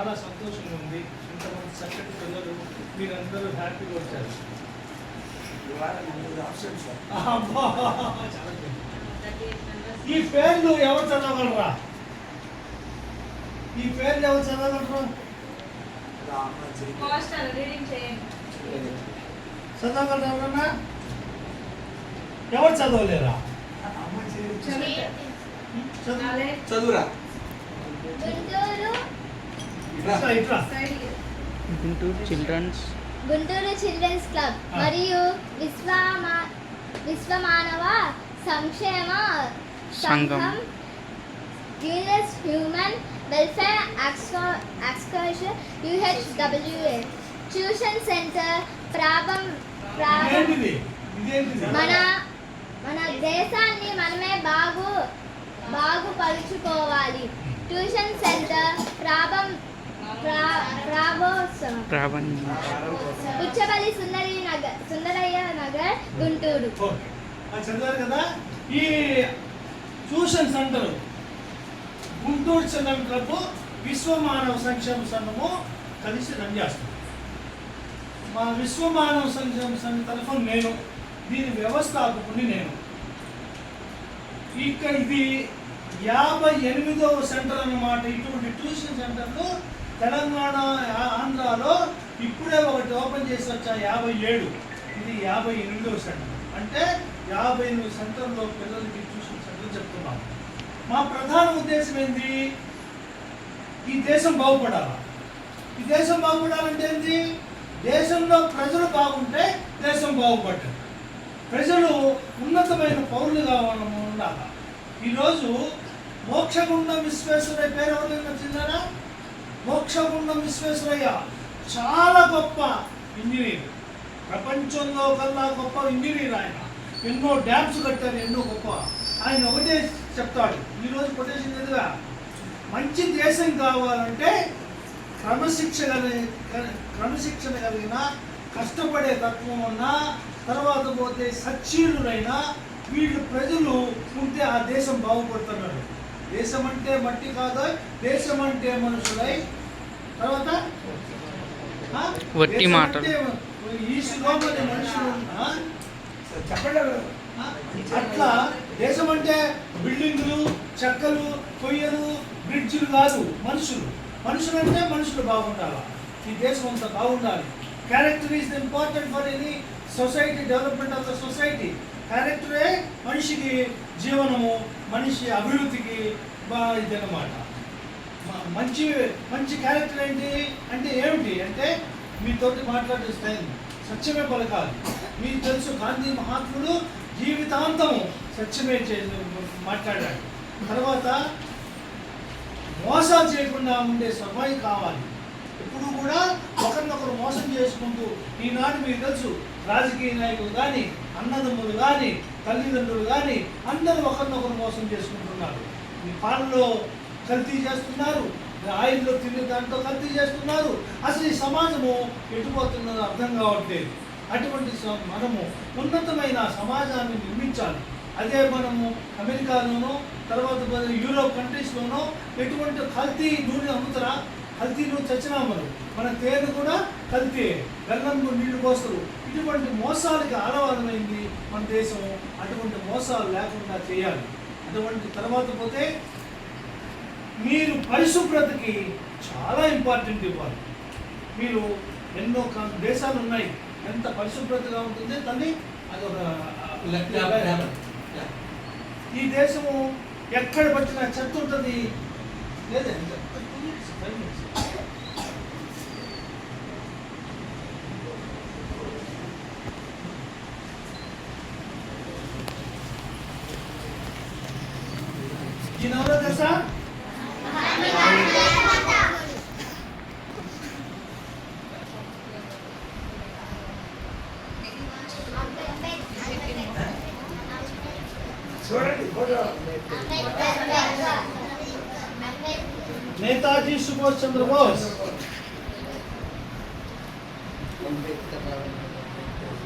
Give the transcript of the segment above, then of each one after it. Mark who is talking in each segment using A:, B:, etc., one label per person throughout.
A: చాలా సంతోషంగా ఉంది. ఇంతమంది చక్కటి పిల్లలు మీరందరూ హ్యాపీగా వచ్చారు. ఈ పేర్లు ఎవరు చదవగలరా? ఈ పేర్లు ఎవరు చదవగలరు? చదవగలరా ఎవరన్నా? ఎవరు చదవలేరా?
B: చదువురా.
C: గుంటూరు చిల్డ్రన్స్ క్లబ్ మరియు విశ్వమానవ సంక్షేమ సంఘం, యూనిస్ human welfare excursion, UHWA tuition centre మన దేశాన్ని మనమే బాగుపరుచుకోవాలి. Tuition centre Puchchapalli Sundarayya Nagar, Guntur.
A: చదివారు కదా. ఈ tuition centre Guntur children club, విశ్వమానవ సంక్షేమ సంఘము కలిసి రన్ చేస్తుంది. మా విశ్వమానవ సంక్షేమ సంఘం తరఫున నేను దీని వ్యవస్థాపకుని. నేను ఇక్కడ ఇది 58వ సెంటర్ అన్నమాట. ఇటువంటి ట్యూషన్ సెంటర్లు తెలంగాణ, ఆంధ్రాలో ఇప్పుడే ఒకటి ఓపెన్ చేసి వచ్చా 57. ఇది 58వ సెంటర్. అంటే 58 సెంటర్లో పిల్లలకి ట్యూషన్ సెంటర్ చెప్తున్నాం. మా ప్రధాన ఉద్దేశం ఏంటి? ఈ దేశం బాగుపడాలి. ఈ దేశం బాగుపడాలంటే ఏంటి? దేశంలో ప్రజలు బాగుంటే దేశం బాగుపడ్డది. ప్రజలు ఉన్నతమైన పౌరులుగా ఉండాలి. ఈరోజు మోక్షగుండం విశ్వేశ్వరయ్య పేరు ఎవరైనా వచ్చిందారా? మోక్షగుండం విశ్వేశ్వరయ్య చాలా గొప్ప ఇంజనీర్, ప్రపంచంలో కల్లా గొప్ప ఇంజనీర్. ఆయన ఎన్నో డ్యామ్స్ కట్టారు, ఎన్నో గొప్ప. ఆయన ఒకటే చెప్తాడు, ఈరోజు కొటేషన్ ఎదుగా, మంచి దేశం కావాలంటే క్రమశిక్షణ కలిగిన, కష్టపడే తత్వం ఉన్న, తర్వాత పోతే సచ్చీలురైనా వీళ్ళు ప్రజలు ఉంటే ఆ దేశం బాగుపడుతున్నారు. దేశం అంటే మట్టి కాదు, దేశం అంటే మనుషులై, తర్వాత
D: వట్టి మాటలు
A: ఈ శిలోమని మనుషులు చెప్పలేదు. అట్లా దేశం అంటే బిల్డింగులు, చెక్కలు, కొయ్యలు, బ్రిడ్జిలు కాదు, మనుషులు. మనుషులు అంటే మనుషులు బాగుండాలి. ఈ దేశం అంతా బాగుండాలి. Character is important for any society, development of the society. క్యారెక్టరే మనిషికి జీవనము, మనిషి అభివృద్ధికి ఇదన్నమాట. మంచి క్యారెక్టర్ ఏంటి అంటే ఏమిటి అంటే, మీతోటి మాట్లాడే స్థాయి సత్యమే పలకాలి. మీకు తెలుసు, గాంధీ మహాత్ముడు జీవితాంతము సత్యమే మాట్లాడాడు. తర్వాత మోసాలు చేయకుండా ఉండే సమయం కావాలి. ఎప్పుడు కూడా ఒకరినొకరు మోసం చేసుకుంటూ, ఈనాడు మీకు తెలుసు, రాజకీయ నాయకులు కానీ, అన్నదమ్ములు కానీ, తల్లిదండ్రులు కానీ అందరూ ఒకరినొకరు మోసం చేసుకుంటున్నారు. ఈ పాలలో కల్తీ చేస్తున్నారు, ఆయిల్లో తినే దాంట్లో కల్తీ చేస్తున్నారు. అసలు ఈ సమాజము ఎటుపోతున్నదో అర్థం కావట్లేదు. అటువంటి మనము ఉన్నతమైన సమాజాన్ని నిర్మించాలి. అదే మనము అమెరికాలోనో, తర్వాత యూరోప్ కంట్రీస్లోనో ఎటువంటి కల్తీ నూనె అమ్ముతారా? కల్తీ నూనె చచ్చినా మన తేనె కూడా కల్తీ, బెల్లంలో నీళ్లు పోస్తారు. ఇటువంటి మోసాలకి ఆలవాదమైంది మన దేశం. అటువంటి మోసాలు లేకుండా చేయాలి. అటువంటి తర్వాత పోతే మీరు పరిశుభ్రతకి చాలా ఇంపార్టెంట్ ఇవ్వాలి. మీరు ఎన్నో దేశాలు ఉన్నాయి, ఎంత పరిశుభ్రతగా ఉంటుంది తల్లి, అది ఒక ఈ దేశము ఎక్కడ పట్టిన చెత్త ఉంటుంది. లేదే ఈయనెవరో తెలుసా? నేతాజీ సుభాష్ చంద్ర బోస్.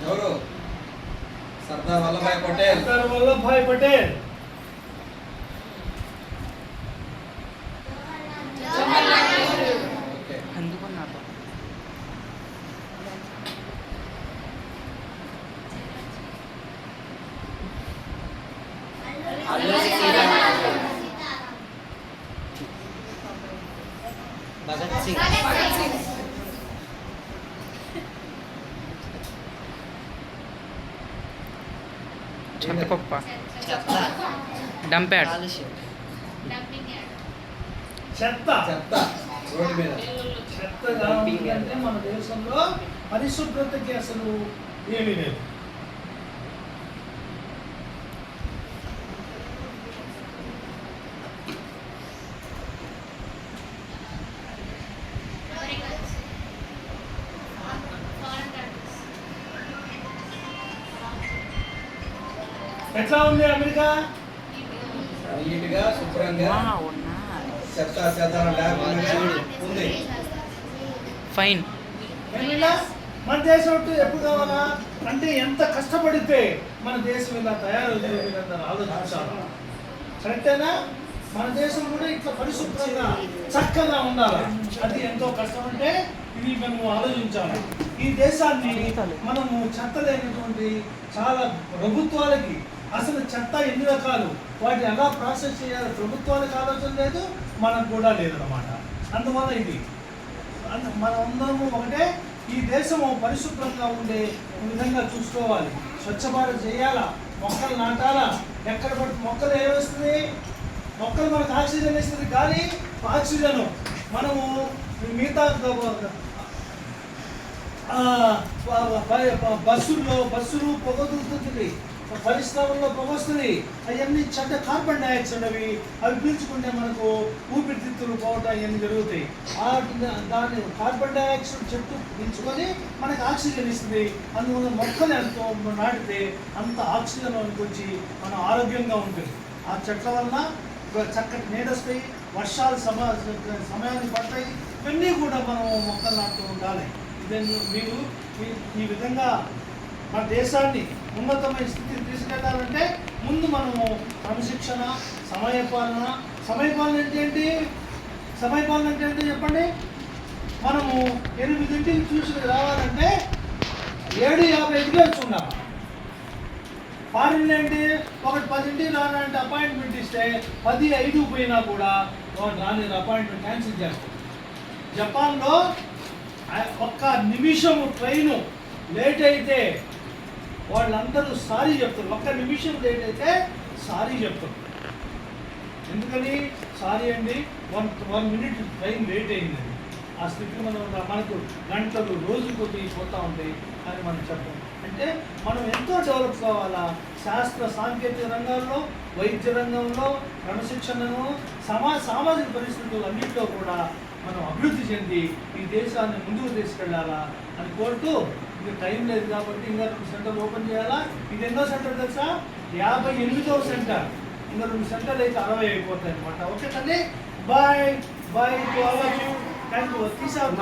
B: ఎవరు? సర్దార్ వల్లభాయ్ పటేల్.
A: సర్దార్ వల్లభాయ్ పటేల్.
D: చెత్తకుప్ప డంప్యాడ్
A: చెత్త
B: చెత్త రోడ్డు మీద.
A: చెత్తగా అంటే మన దేశంలో పరిశుభ్రతకి అసలు ఏమీ లేదు. ఎట్లా ఉంది అమెరికా?
B: నీట్గా శుభ్రంగా చెత్త చెదారం లేకుండా ఉంది.
D: ఫైన్.
A: ఏమిలా? మన దేశం ఎప్పుడు కావాలా అంటే ఎంత కష్టపడితే మన దేశం ఇలా తయారవుతుందని ఆలోచించాలి. కరెక్టేనా? మన దేశం కూడా ఇట్లా పరిశుభ్రంగా చక్కగా ఉండాలి. అది ఎంతో కష్టం అంటే ఇది మేము ఆలోచించాలి. ఈ దేశాన్ని మనము చెత్త లేనటువంటి చాలా ప్రభుత్వాలకి అసలు చెత్త ఎన్ని రకాలు వాటిని ఎలా ప్రాసెస్ చేయాలి ప్రభుత్వాలకు ఆలోచన లేదు, మనకు కూడా లేదన్నమాట. అందువల్ల ఇది మనం అందరము ఒకటే ఈ దేశము పరిశుభ్రంగా ఉండే విధంగా చూసుకోవాలి. స్వచ్ఛ భారత్ చేయాలా, మొక్కలు నాటాలా. ఎక్కడ పడితే మొక్కలు ఏమొస్తుంది? మొక్కలు మనకు ఆక్సిజన్ ఇస్తుంది. గాలి ఆక్సిజన్ మనము మిగతా బస్సులు పొగదుతుంది, పరిశ్రమల్లో పొగ వస్తుంది. అవన్నీ చెడ్డ కార్బన్ డైఆక్సైడ్ అవి పీల్చుకుంటే మనకు ఊపిరితిత్తులు పోవటం అవన్నీ జరుగుతాయి. దాన్ని కార్బన్ డైఆక్సైడ్ చెట్టు పీల్చుకొని మనకు ఆక్సిజన్ ఇస్తుంది. అందువల్ల మొక్కలు ఎంతో నాటితే అంత ఆక్సిజన్ వచ్చి మనం ఆరోగ్యంగా ఉంటుంది. ఆ చెట్ల వలన చక్కటి నీడొస్తాయి, వర్షాలు సమయానికి పడతాయి. ఇవన్నీ కూడా మనం మొక్కలు నాటుతూ ఉండాలి. మీరు ఈ విధంగా మన దేశాన్ని ఉన్నతమైన స్థితికి తీసుకెళ్ళాలంటే ముందు మనము క్రమశిక్షణ, సమయపాలన అంటే ఏంటి? సమయపాలన అంటే ఏంటి చెప్పండి? మనము 8ంటికి చూసి రావాలంటే 7:55కి వచ్చి ఉండాలి. ఫారిన్ ఏంటి? ఒకటి 10ంటికి రానంటే అపాయింట్మెంట్ ఇస్తే 10:05 పోయినా కూడా రాని అపాయింట్మెంట్ క్యాన్సిల్ చేస్తారు. జపాన్లో ఒక్క నిమిషం ట్రైను లేట్ అయితే వాళ్ళందరూ సారీ చెప్తారు. ఒక్క నిమిషం లేట్ అయితే సారీ చెప్తారు. ఎందుకని సారీ అండి, 1 మినిట్ ట్రైన్ లేట్ అయిందని. ఆ స్థితికి మనకు గంటలు రోజు కొద్ది పోతూ ఉంటాయి అని మనం చెప్పాం. అంటే మనం ఎంతో డెవలప్ కావాలా. శాస్త్ర సాంకేతిక రంగాల్లో, వైద్య రంగంలో, క్రమశిక్షణను సామాజిక పరిస్థితులు అన్నింటిలో కూడా మనం అభివృద్ధి చెంది ఈ దేశాన్ని ముందుకు తీసుకెళ్ళాలా అని కోరుతూ, ఇంకా టైం లేదు కాబట్టి ఇంకా 2 సెంటర్లు ఓపెన్ చేయాలా. ఇది ఎన్నో సెంటర్ తెలుసా? 58వ సెంటర్. ఇంకా 2 సెంటర్లు అయితే 60 అయిపోతాయి అనమాట. ఓకే తల్లి, bye to all of you. Thank you. తీసావు.